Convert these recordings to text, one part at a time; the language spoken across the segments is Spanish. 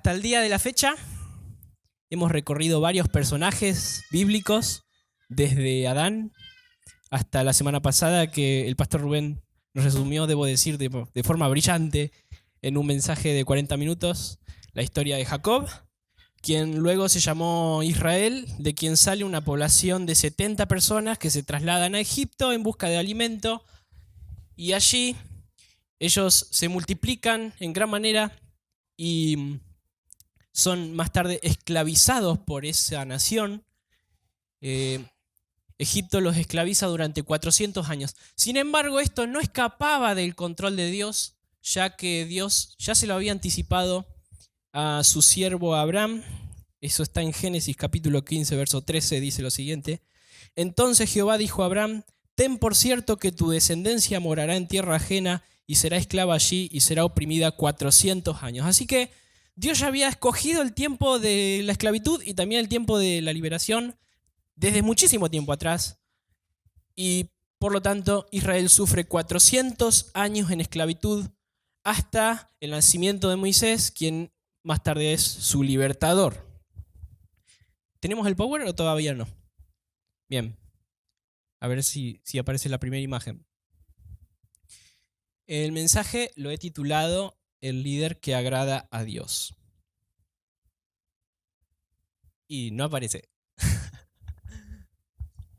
hasta el día de la fecha hemos recorrido varios personajes bíblicos, desde Adán hasta la semana pasada que el pastor Rubén nos resumió, debo decir, de forma brillante en un mensaje de 40 minutos, la historia de Jacob, quien luego se llamó Israel, de quien sale una población de 70 personas que se trasladan a Egipto en busca de alimento, y allí ellos se multiplican en gran manera y son más tarde esclavizados por esa nación. Egipto los esclaviza durante 400 años. Sin embargo, esto no escapaba del control de Dios, ya que Dios ya se lo había anticipado a su siervo Abraham. Eso está en Génesis capítulo 15, verso 13, dice lo siguiente. Entonces Jehová dijo a Abraham: ten por cierto que tu descendencia morará en tierra ajena y será esclava allí y será oprimida 400 años. Así que Dios ya había escogido el tiempo de la esclavitud y también el tiempo de la liberación desde muchísimo tiempo atrás, y por lo tanto Israel sufre 400 años en esclavitud hasta el nacimiento de Moisés, quien más tarde es su libertador. ¿Tenemos el power o todavía no? Bien, a ver si aparece la primera imagen. El mensaje lo he titulado El líder que agrada a Dios. Y no aparece.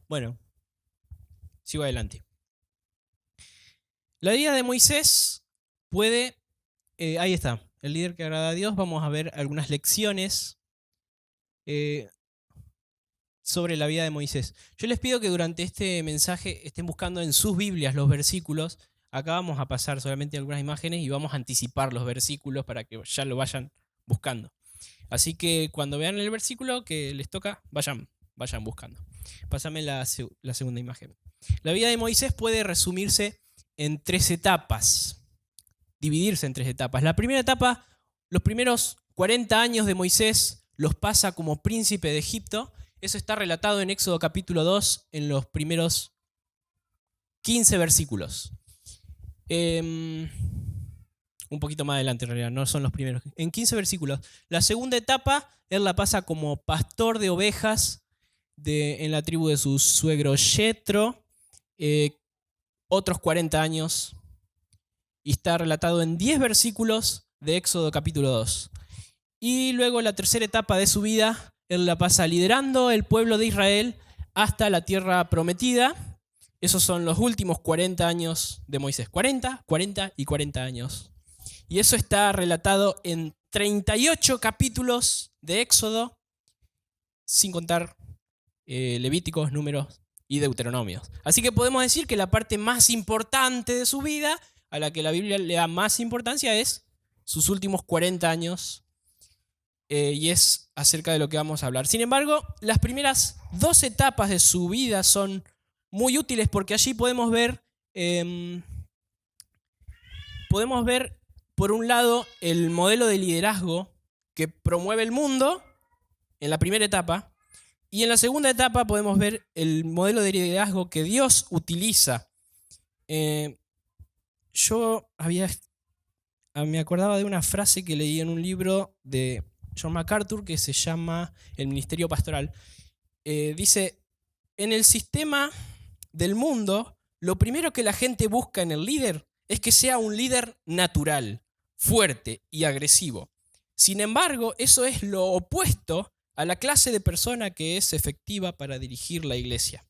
Bueno, sigo adelante. La vida de Moisés puede... ahí está, el líder que agrada a Dios. Vamos a ver algunas lecciones sobre la vida de Moisés. Yo les pido que durante este mensaje estén buscando en sus Biblias los versículos. Acá vamos a pasar solamente algunas imágenes y vamos a anticipar los versículos para que ya lo vayan buscando. Así que cuando vean el versículo que les toca, vayan buscando. Pásame la segunda imagen. La vida de Moisés puede resumirse en 3 etapas, dividirse en 3 etapas. La primera etapa, los primeros 40 años de Moisés los pasa como príncipe de Egipto. Eso está relatado en Éxodo capítulo 2, en los primeros 15 versículos. Un poquito más adelante en realidad, no son los primeros. En 15 versículos. La segunda etapa, él la pasa como pastor de ovejas en la tribu de su suegro Yetro. Otros 40 años. Y está relatado en 10 versículos de Éxodo capítulo 2. Y luego la tercera etapa de su vida, él la pasa liderando el pueblo de Israel hasta la tierra prometida. Esos son los últimos 40 años de Moisés. 40, 40 y 40 años. Y eso está relatado en 38 capítulos de Éxodo, sin contar Levíticos, Números y Deuteronomios. Así que podemos decir que la parte más importante de su vida, a la que la Biblia le da más importancia, es sus últimos 40 años, y es acerca de lo que vamos a hablar. Sin embargo, las primeras 2 etapas de su vida son muy útiles porque allí podemos ver, por un lado, el modelo de liderazgo que promueve el mundo en la primera etapa, y en la segunda etapa podemos ver el modelo de liderazgo que Dios utiliza. Yo me acordaba de una frase que leí en un libro de John MacArthur que se llama El Ministerio Pastoral. Dice: en el sistema del mundo, lo primero que la gente busca en el líder es que sea un líder natural, fuerte y agresivo. Sin embargo, eso es lo opuesto a la clase de persona que es efectiva para dirigir la iglesia.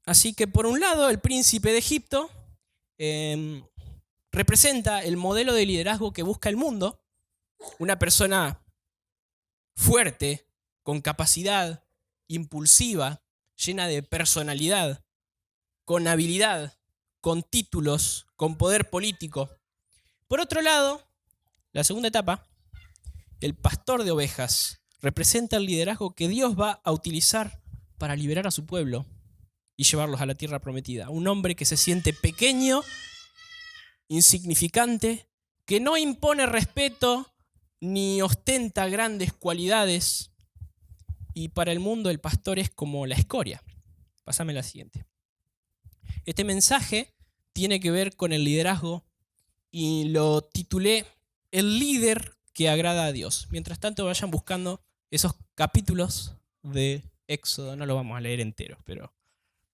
Así que por un lado, el príncipe de Egipto representa el modelo de liderazgo que busca el mundo, una persona fuerte, con capacidad, impulsiva, llena de personalidad, con habilidad, con títulos, con poder político. Por otro lado, la segunda etapa, el pastor de ovejas, representa el liderazgo que Dios va a utilizar para liberar a su pueblo y llevarlos a la tierra prometida. Un hombre que se siente pequeño, insignificante, que no impone respeto ni ostenta grandes cualidades. Y para el mundo el pastor es como la escoria. Pásame la siguiente. Este mensaje tiene que ver con el liderazgo y lo titulé el líder que agrada a Dios. Mientras tanto vayan buscando esos capítulos de Éxodo. No lo vamos a leer entero, pero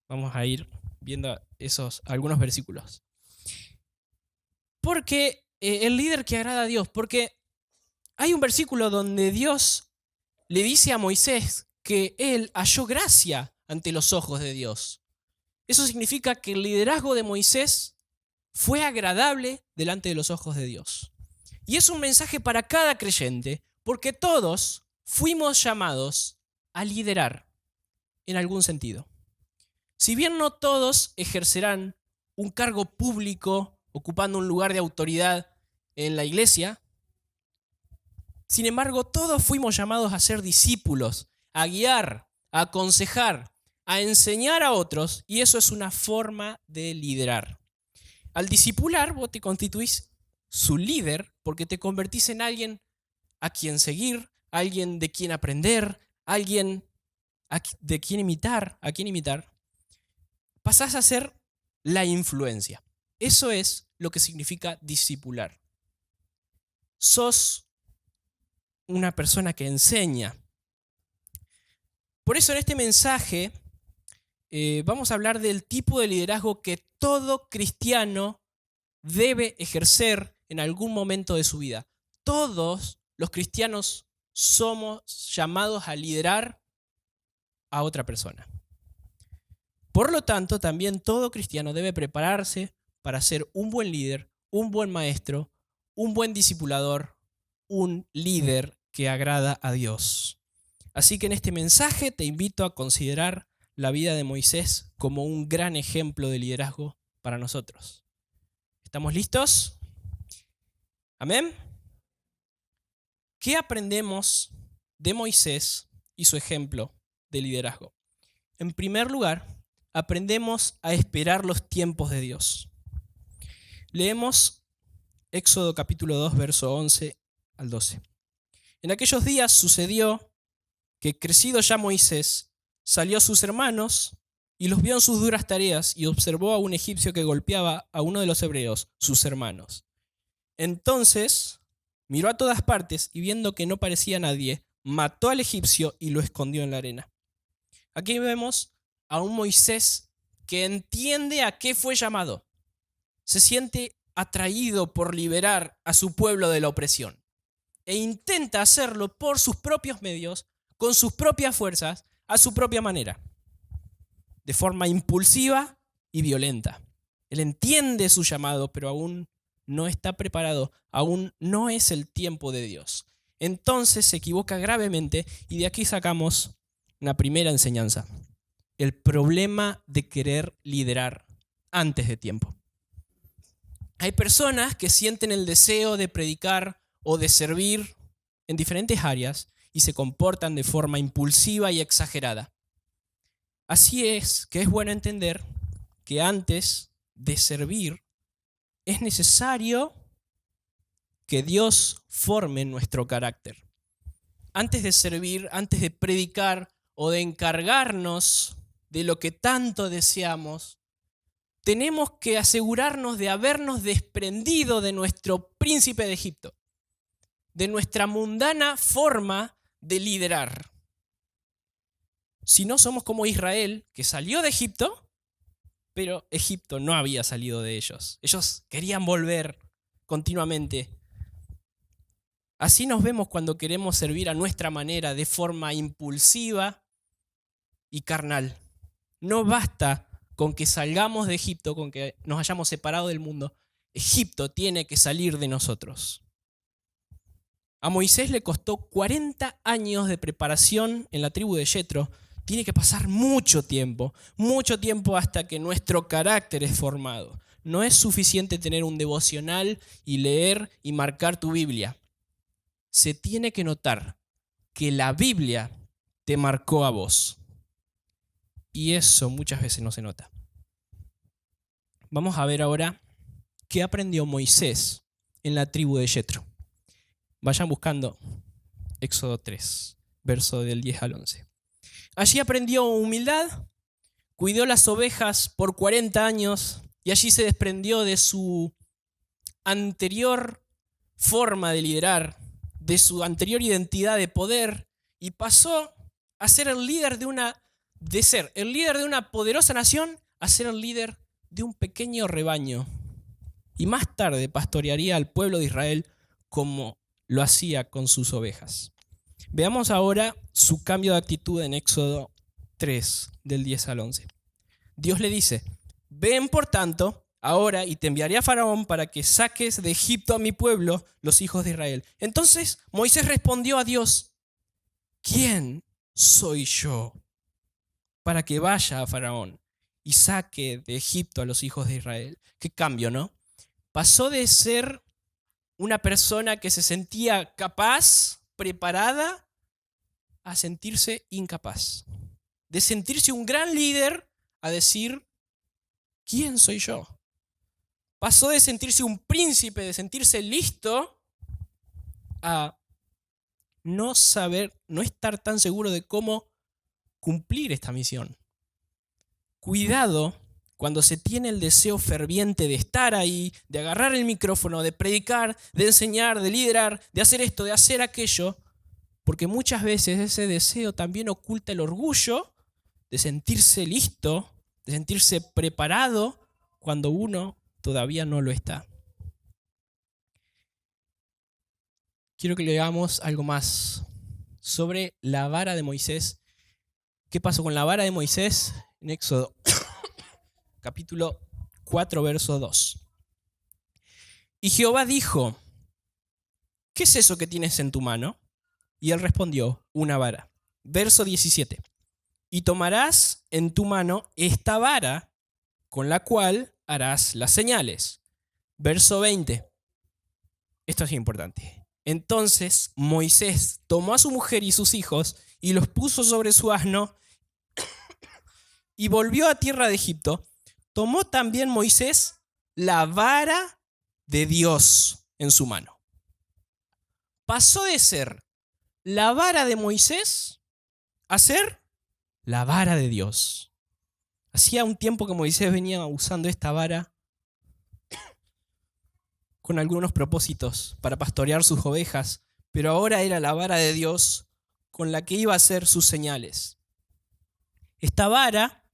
vamos a ir viendo algunos versículos. Porque el líder que agrada a Dios, porque hay un versículo donde Dios le dice a Moisés que él halló gracia ante los ojos de Dios. Eso significa que el liderazgo de Moisés fue agradable delante de los ojos de Dios. Y es un mensaje para cada creyente, porque todos fuimos llamados a liderar en algún sentido. Si bien no todos ejercerán un cargo público ocupando un lugar de autoridad en la iglesia, sin embargo, todos fuimos llamados a ser discípulos, a guiar, a aconsejar, a enseñar a otros, y eso es una forma de liderar. Al discipular, vos te constituís su líder porque te convertís en alguien a quien seguir, alguien de quien aprender, alguien de quien imitar, a quien imitar. Pasás a ser la influencia. Eso es lo que significa discipular. Sos una persona que enseña. Por eso en este mensaje vamos a hablar del tipo de liderazgo que todo cristiano debe ejercer en algún momento de su vida. Todos los cristianos somos llamados a liderar a otra persona. Por lo tanto, también todo cristiano debe prepararse para ser un buen líder, un buen maestro, un buen discipulador, un líder que agrada a Dios. Así que en este mensaje te invito a considerar la vida de Moisés como un gran ejemplo de liderazgo para nosotros. ¿Estamos listos? ¿Amén? ¿Qué aprendemos de Moisés y su ejemplo de liderazgo? En primer lugar, aprendemos a esperar los tiempos de Dios. Leemos Éxodo capítulo 2, verso 11 al 12. En aquellos días sucedió que, crecido ya Moisés, salió a sus hermanos y los vio en sus duras tareas y observó a un egipcio que golpeaba a uno de los hebreos, sus hermanos. Entonces miró a todas partes y, viendo que no parecía nadie, mató al egipcio y lo escondió en la arena. Aquí vemos a un Moisés que entiende a qué fue llamado. Se siente atraído por liberar a su pueblo de la opresión e intenta hacerlo por sus propios medios, con sus propias fuerzas, a su propia manera, de forma impulsiva y violenta. Él entiende su llamado, pero aún no está preparado, aún no es el tiempo de Dios. Entonces se equivoca gravemente y de aquí sacamos una primera enseñanza: el problema de querer liderar antes de tiempo. Hay personas que sienten el deseo de predicar o de servir en diferentes áreas y se comportan de forma impulsiva y exagerada. Así es que es bueno entender que antes de servir es necesario que Dios forme nuestro carácter. Antes de servir, antes de predicar o de encargarnos de lo que tanto deseamos, tenemos que asegurarnos de habernos desprendido de nuestro príncipe de Egipto, de nuestra mundana forma de liderar. Si no, somos como Israel, que salió de Egipto, pero Egipto no había salido de ellos. Ellos querían volver continuamente. Así nos vemos cuando queremos servir a nuestra manera, de forma impulsiva y carnal. No basta con que salgamos de Egipto, con que nos hayamos separado del mundo. Egipto tiene que salir de nosotros. A Moisés le costó 40 años de preparación en la tribu de Yetro. Tiene que pasar mucho tiempo hasta que nuestro carácter es formado. No es suficiente tener un devocional y leer y marcar tu Biblia. Se tiene que notar que la Biblia te marcó a vos. Y eso muchas veces no se nota. Vamos a ver ahora qué aprendió Moisés en la tribu de Yetro. Vayan buscando Éxodo 3, verso del 10 al 11. Allí aprendió humildad, cuidó las ovejas por 40 años y allí se desprendió de su anterior forma de liderar, de su anterior identidad de poder, y pasó a ser el líder de ser el líder de una poderosa nación a ser el líder de un pequeño rebaño. Y más tarde pastorearía al pueblo de Israel como lo hacía con sus ovejas. Veamos ahora su cambio de actitud en Éxodo 3, del 10 al 11. Dios le dice: ven por tanto ahora y te enviaré a Faraón para que saques de Egipto a mi pueblo, los hijos de Israel. Entonces Moisés respondió a Dios: ¿quién soy yo para que vaya a Faraón y saque de Egipto a los hijos de Israel? Qué cambio, ¿no? Pasó de ser una persona que se sentía capaz, preparada, a sentirse incapaz. De sentirse un gran líder a decir: ¿quién soy yo? Pasó de sentirse un príncipe, de sentirse listo, a no saber, no estar tan seguro de cómo cumplir esta misión. Cuidado cuando se tiene el deseo ferviente de estar ahí, de agarrar el micrófono, de predicar, de enseñar, de liderar, de hacer esto, de hacer aquello, porque muchas veces ese deseo también oculta el orgullo de sentirse listo, de sentirse preparado cuando uno todavía no lo está. Quiero que leamos algo más sobre la vara de Moisés. ¿Qué pasó con la vara de Moisés? En Éxodo capítulo 4, verso 2. Y Jehová dijo: ¿qué es eso que tienes en tu mano? Y él respondió: una vara. Verso 17. Y tomarás en tu mano esta vara con la cual harás las señales. Verso 20. Esto es importante. Entonces Moisés tomó a su mujer y sus hijos y los puso sobre su asno y volvió a tierra de Egipto. Tomó también Moisés la vara de Dios en su mano. Pasó de ser la vara de Moisés a ser la vara de Dios. Hacía un tiempo que Moisés venía usando esta vara con algunos propósitos para pastorear sus ovejas, pero ahora era la vara de Dios con la que iba a hacer sus señales. Esta vara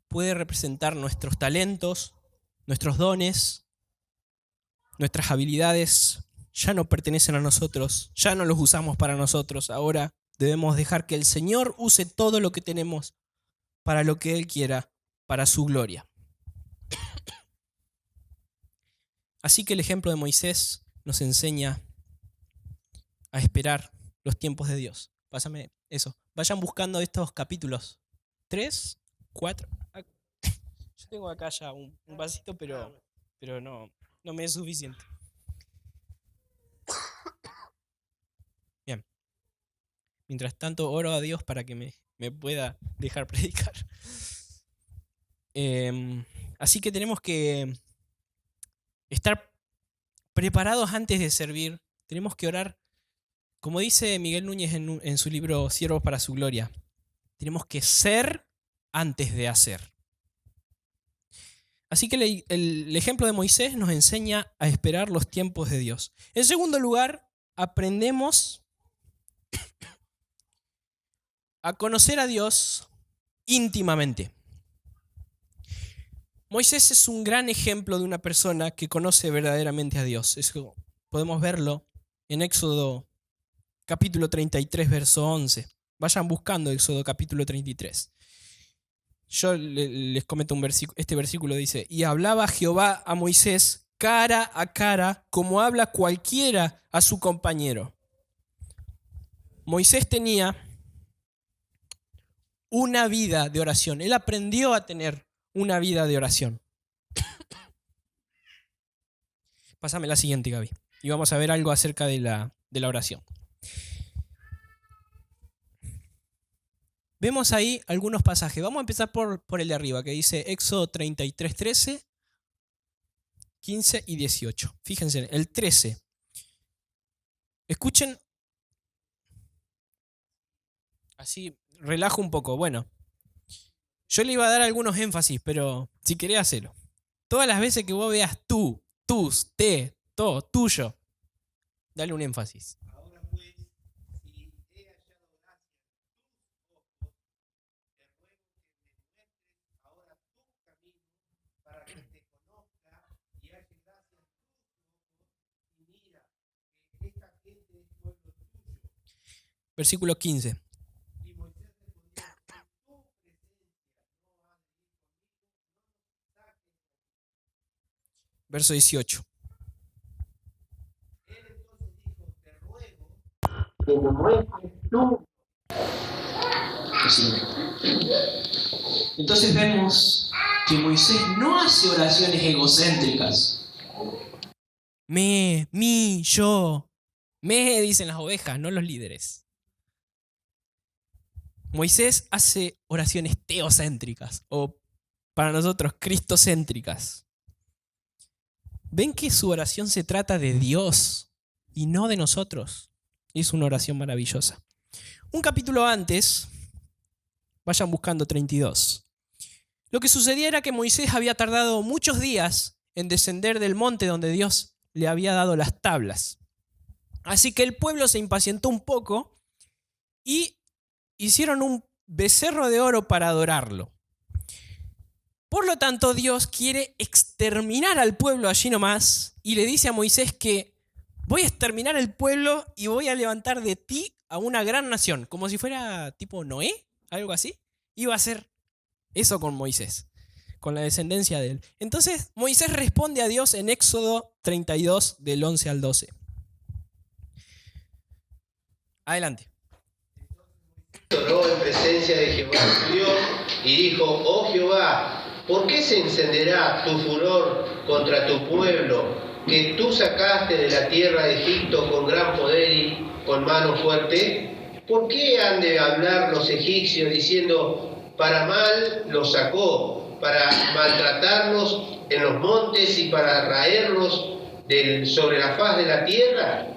puede representar nuestros talentos, nuestros dones, nuestras habilidades. Ya no pertenecen a nosotros, ya no los usamos para nosotros. Ahora debemos dejar que el Señor use todo lo que tenemos para lo que Él quiera, para su gloria. Así que el ejemplo de Moisés nos enseña a esperar los tiempos de Dios. Pásame eso. Vayan buscando estos capítulos. 3, 4. Yo tengo acá ya un vasito, pero no me es suficiente. Bien. Mientras tanto, oro a Dios para que me pueda dejar predicar. Así que tenemos que estar preparados antes de servir. Tenemos que orar. Como dice Miguel Núñez en su libro Siervos para su Gloria, tenemos que ser antes de hacer. Así que el ejemplo de Moisés nos enseña a esperar los tiempos de Dios. En segundo lugar, aprendemos a conocer a Dios íntimamente. Moisés es un gran ejemplo de una persona que conoce verdaderamente a Dios. Eso podemos verlo en Éxodo capítulo 33, verso 11. Vayan buscando Éxodo capítulo 33. Yo les comento este versículo dice: y hablaba Jehová a Moisés cara a cara, como habla cualquiera a su compañero. Moisés tenía una vida de oración. Él aprendió a tener una vida de oración. Pásame la siguiente, Gaby. Y vamos a ver algo acerca de la oración. Vemos ahí algunos pasajes. Vamos a empezar por el de arriba, que dice Éxodo 33, 13, 15 y 18. Fíjense, el 13. Escuchen. Así relajo un poco. Bueno, yo le iba a dar algunos énfasis, pero si querés, hacelo. Todas las veces que vos veas tú, tus, te, to, tuyo, dale un énfasis. Ahora pues, si he hallado gracia en tus ojos, te ruego que me muestres ahora tu camino para que te conozca y halle gracia en tus ojos y mira que esta gente es pueblo tuyo. Versículo 15. Y Moisés respondió, en tu presencia no ha de ir conmigo, no nos saques. Verso 18. Él entonces dijo, te ruego que me muestres tú. Entonces vemos que Moisés no hace oraciones egocéntricas. Me, mi, yo. Me, dicen las ovejas, no los líderes. Moisés hace oraciones teocéntricas o para nosotros cristocéntricas. Ven que su oración se trata de Dios y no de nosotros. Es una oración maravillosa. Un capítulo antes, vayan buscando 32. Lo que sucedía era que Moisés había tardado muchos días en descender del monte donde Dios le había dado las tablas. Así que el pueblo se impacientó un poco y hicieron un becerro de oro para adorarlo. Por lo tanto, Dios quiere exterminar al pueblo allí nomás y le dice a Moisés que voy a exterminar el pueblo y voy a levantar de ti a una gran nación, como si fuera tipo Noé, algo así. Iba a hacer eso con Moisés, con la descendencia de él. Entonces Moisés responde a Dios en Éxodo 32, del 11 al 12. Adelante. Oró en presencia de Jehová su Dios y dijo, oh Jehová, ¿por qué se encenderá tu furor contra tu pueblo, que tú sacaste de la tierra de Egipto con gran poder y con mano fuerte? ¿Por qué han de hablar los egipcios diciendo, para mal los sacó, para maltratarlos en los montes y para raerlos sobre la faz de la tierra?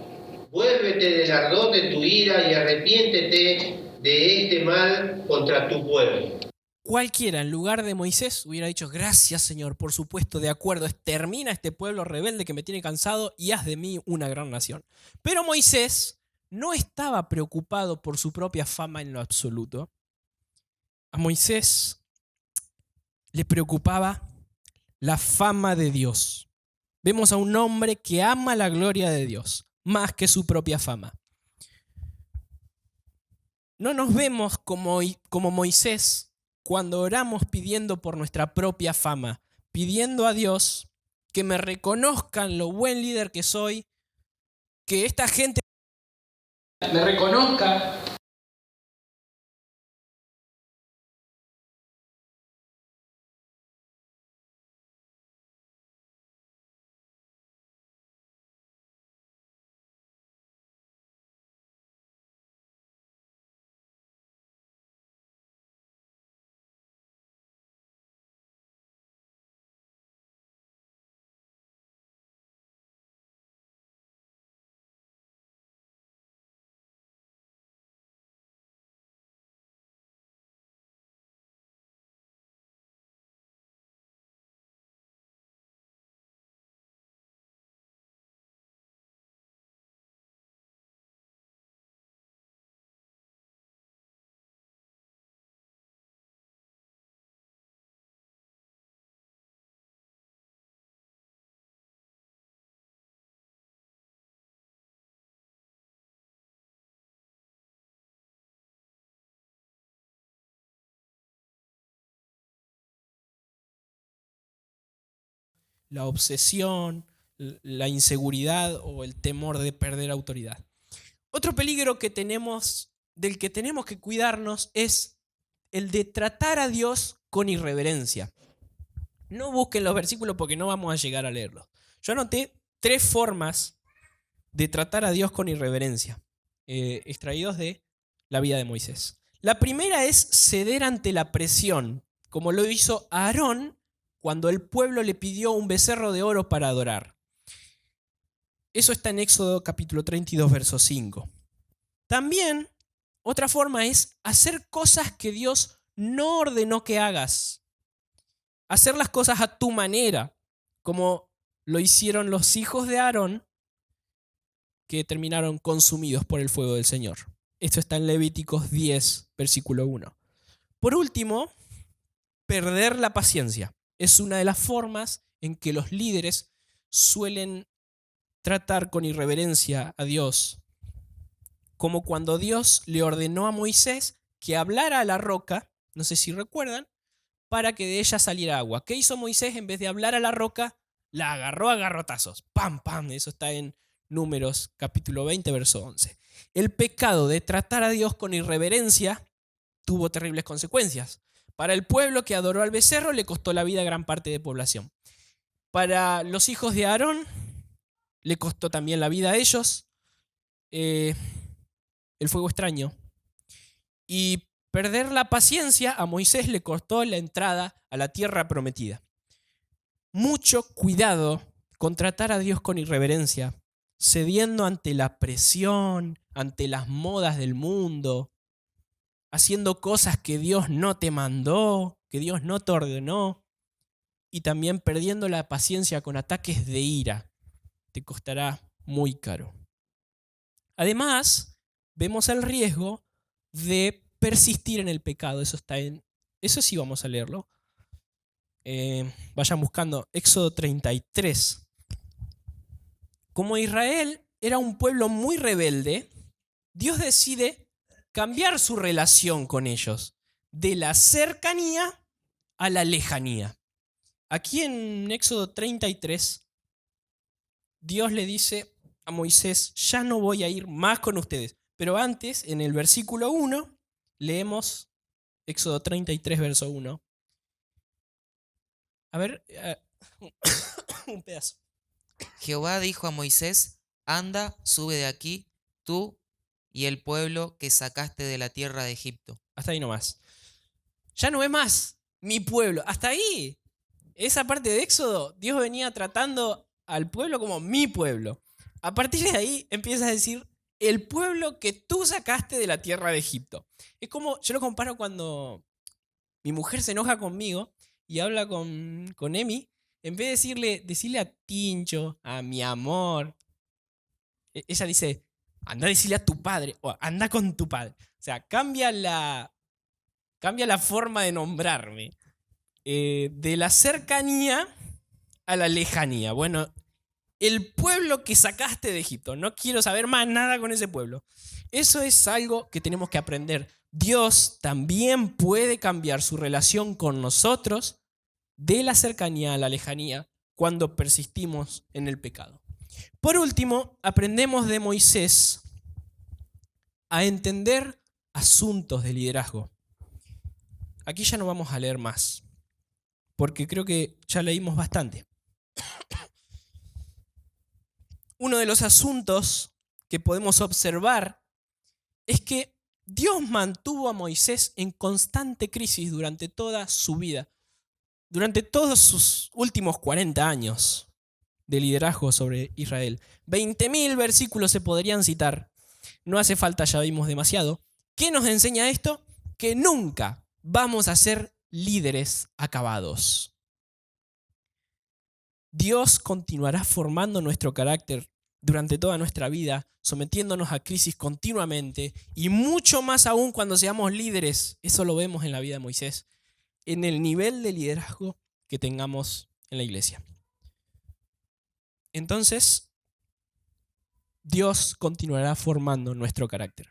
Vuélvete del ardor de tu ira y arrepiéntete de este mal contra tu pueblo. Cualquiera en lugar de Moisés hubiera dicho, gracias Señor, por supuesto, de acuerdo, extermina a este pueblo rebelde que me tiene cansado y haz de mí una gran nación. Pero Moisés no estaba preocupado por su propia fama en lo absoluto. A Moisés le preocupaba la fama de Dios. Vemos a un hombre que ama la gloria de Dios más que su propia fama. No nos vemos como Moisés cuando oramos pidiendo por nuestra propia fama, pidiendo a Dios que me reconozcan lo buen líder que soy, que esta gente me reconozca. La obsesión, la inseguridad o el temor de perder autoridad. Otro peligro que tenemos, del que tenemos que cuidarnos, es el de tratar a Dios con irreverencia. No busquen los versículos porque no vamos a llegar a leerlos. Yo anoté 3 formas de tratar a Dios con irreverencia, extraídos de la vida de Moisés. La primera es ceder ante la presión, como lo hizo Aarón cuando el pueblo le pidió un becerro de oro para adorar. Eso está en Éxodo capítulo 32, verso 5. También, otra forma es hacer cosas que Dios no ordenó que hagas. Hacer las cosas a tu manera, como lo hicieron los hijos de Aarón, que terminaron consumidos por el fuego del Señor. Esto está en Levíticos 10, versículo 1. Por último, perder la paciencia. Es una de las formas en que los líderes suelen tratar con irreverencia a Dios. Como cuando Dios le ordenó a Moisés que hablara a la roca, no sé si recuerdan, para que de ella saliera agua. ¿Qué hizo Moisés? En vez de hablar a la roca, la agarró a garrotazos. ¡Pam, pam! Eso está en Números capítulo 20, verso 11. El pecado de tratar a Dios con irreverencia tuvo terribles consecuencias. Para el pueblo que adoró al becerro le costó la vida a gran parte de población. Para los hijos de Aarón le costó también la vida a ellos el fuego extraño. Y perder la paciencia a Moisés le costó la entrada a la tierra prometida. Mucho cuidado con tratar a Dios con irreverencia, cediendo ante la presión, ante las modas del mundo, haciendo cosas que Dios no te mandó, que Dios no te ordenó, y también perdiendo la paciencia con ataques de ira. Te costará muy caro. Además, vemos el riesgo de persistir en el pecado. Eso sí vamos a leerlo. Vayan buscando Éxodo 33. Como Israel era un pueblo muy rebelde, Dios decide cambiar su relación con ellos, de la cercanía a la lejanía. Aquí en Éxodo 33, Dios le dice a Moisés, ya no voy a ir más con ustedes. Pero antes, en el versículo 1, leemos Éxodo 33, verso 1. A ver, un pedazo. Jehová dijo a Moisés, anda, sube de aquí, tú y el pueblo que sacaste de la tierra de Egipto. Hasta ahí nomás. Ya no es más mi pueblo. Hasta ahí. Esa parte de Éxodo, Dios venía tratando al pueblo como mi pueblo. A partir de ahí empieza a decir el pueblo que tú sacaste de la tierra de Egipto. Es como, yo lo comparo cuando mi mujer se enoja conmigo y habla con Emi, en vez de decirle a Tincho, a mi amor, ella dice, anda a decirle a tu padre, o anda con tu padre. O sea, cambia la forma de nombrarme. De la cercanía a la lejanía. Bueno, el pueblo que sacaste de Egipto, no quiero saber más nada con ese pueblo. Eso es algo que tenemos que aprender. Dios también puede cambiar su relación con nosotros de la cercanía a la lejanía cuando persistimos en el pecado. Por último, aprendemos de Moisés a entender asuntos de liderazgo. Aquí ya no vamos a leer más, porque creo que ya leímos bastante. Uno de los asuntos que podemos observar es que Dios mantuvo a Moisés en constante crisis durante toda su vida, durante todos sus últimos 40 años de liderazgo sobre Israel. 20.000 versículos se podrían citar. No hace falta, ya vimos demasiado. ¿Qué nos enseña esto? Que nunca vamos a ser líderes acabados. Dios continuará formando nuestro carácter durante toda nuestra vida, sometiéndonos a crisis continuamente y mucho más aún cuando seamos líderes. Eso lo vemos en la vida de Moisés, en el nivel de liderazgo que tengamos en la iglesia. Entonces, Dios continuará formando nuestro carácter.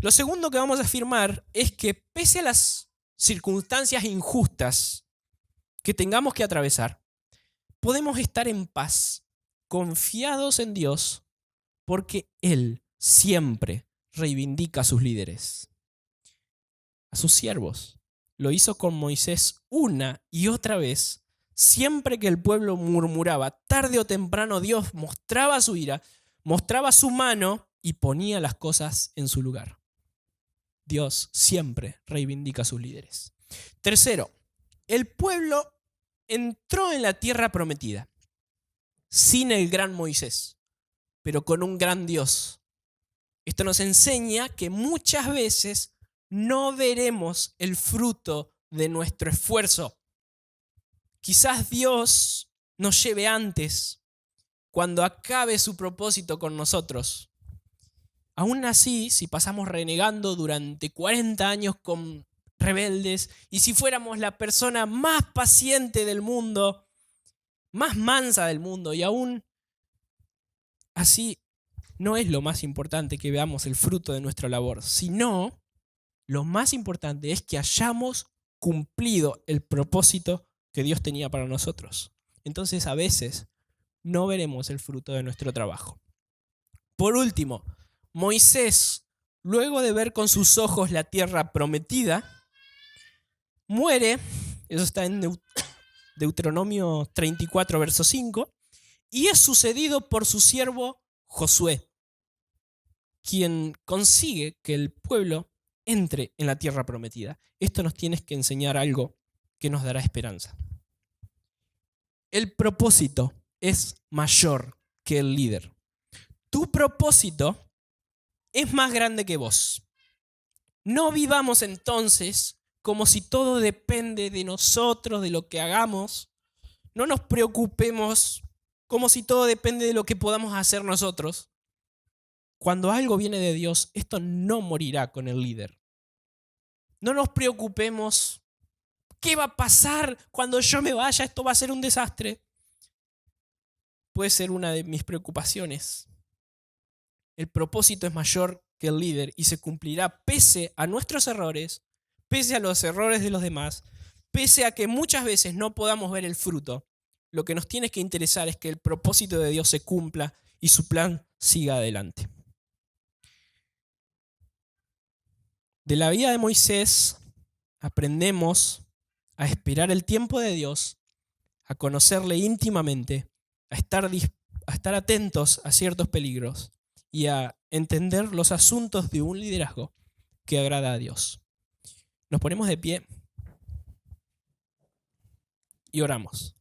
Lo segundo que vamos a afirmar es que pese a las circunstancias injustas que tengamos que atravesar, podemos estar en paz, confiados en Dios, porque Él siempre reivindica a sus líderes, a sus siervos. Lo hizo con Moisés una y otra vez. Siempre que el pueblo murmuraba, tarde o temprano Dios mostraba su ira, mostraba su mano y ponía las cosas en su lugar. Dios siempre reivindica a sus líderes. Tercero, el pueblo entró en la tierra prometida sin el gran Moisés, pero con un gran Dios. Esto nos enseña que muchas veces no veremos el fruto de nuestro esfuerzo. Quizás Dios nos lleve antes, cuando acabe su propósito con nosotros. Aún así, si pasamos renegando durante 40 años con rebeldes, y si fuéramos la persona más paciente del mundo, más mansa del mundo, y aún así no es lo más importante que veamos el fruto de nuestra labor, sino lo más importante es que hayamos cumplido el propósito que Dios tenía para nosotros. Entonces a veces no veremos el fruto de nuestro trabajo. Por último, Moisés, luego de ver con sus ojos la tierra prometida, muere, eso está en Deuteronomio 34, verso 5, y es sucedido por su siervo Josué, quien consigue que el pueblo entre en la tierra prometida. Esto nos tiene que enseñar algo que nos dará esperanza. El propósito es mayor que el líder. Tu propósito es más grande que vos. No vivamos entonces como si todo depende de nosotros, de lo que hagamos. No nos preocupemos como si todo depende de lo que podamos hacer nosotros. Cuando algo viene de Dios, esto no morirá con el líder. No nos preocupemos. ¿Qué va a pasar cuando yo me vaya? Esto va a ser un desastre. Puede ser una de mis preocupaciones. El propósito es mayor que el líder y se cumplirá pese a nuestros errores, pese a los errores de los demás, pese a que muchas veces no podamos ver el fruto. Lo que nos tiene que interesar es que el propósito de Dios se cumpla y su plan siga adelante. De la vida de Moisés aprendemos a esperar el tiempo de Dios, a conocerle íntimamente, a estar atentos a ciertos peligros y a entender los asuntos de un liderazgo que agrada a Dios. Nos ponemos de pie y oramos.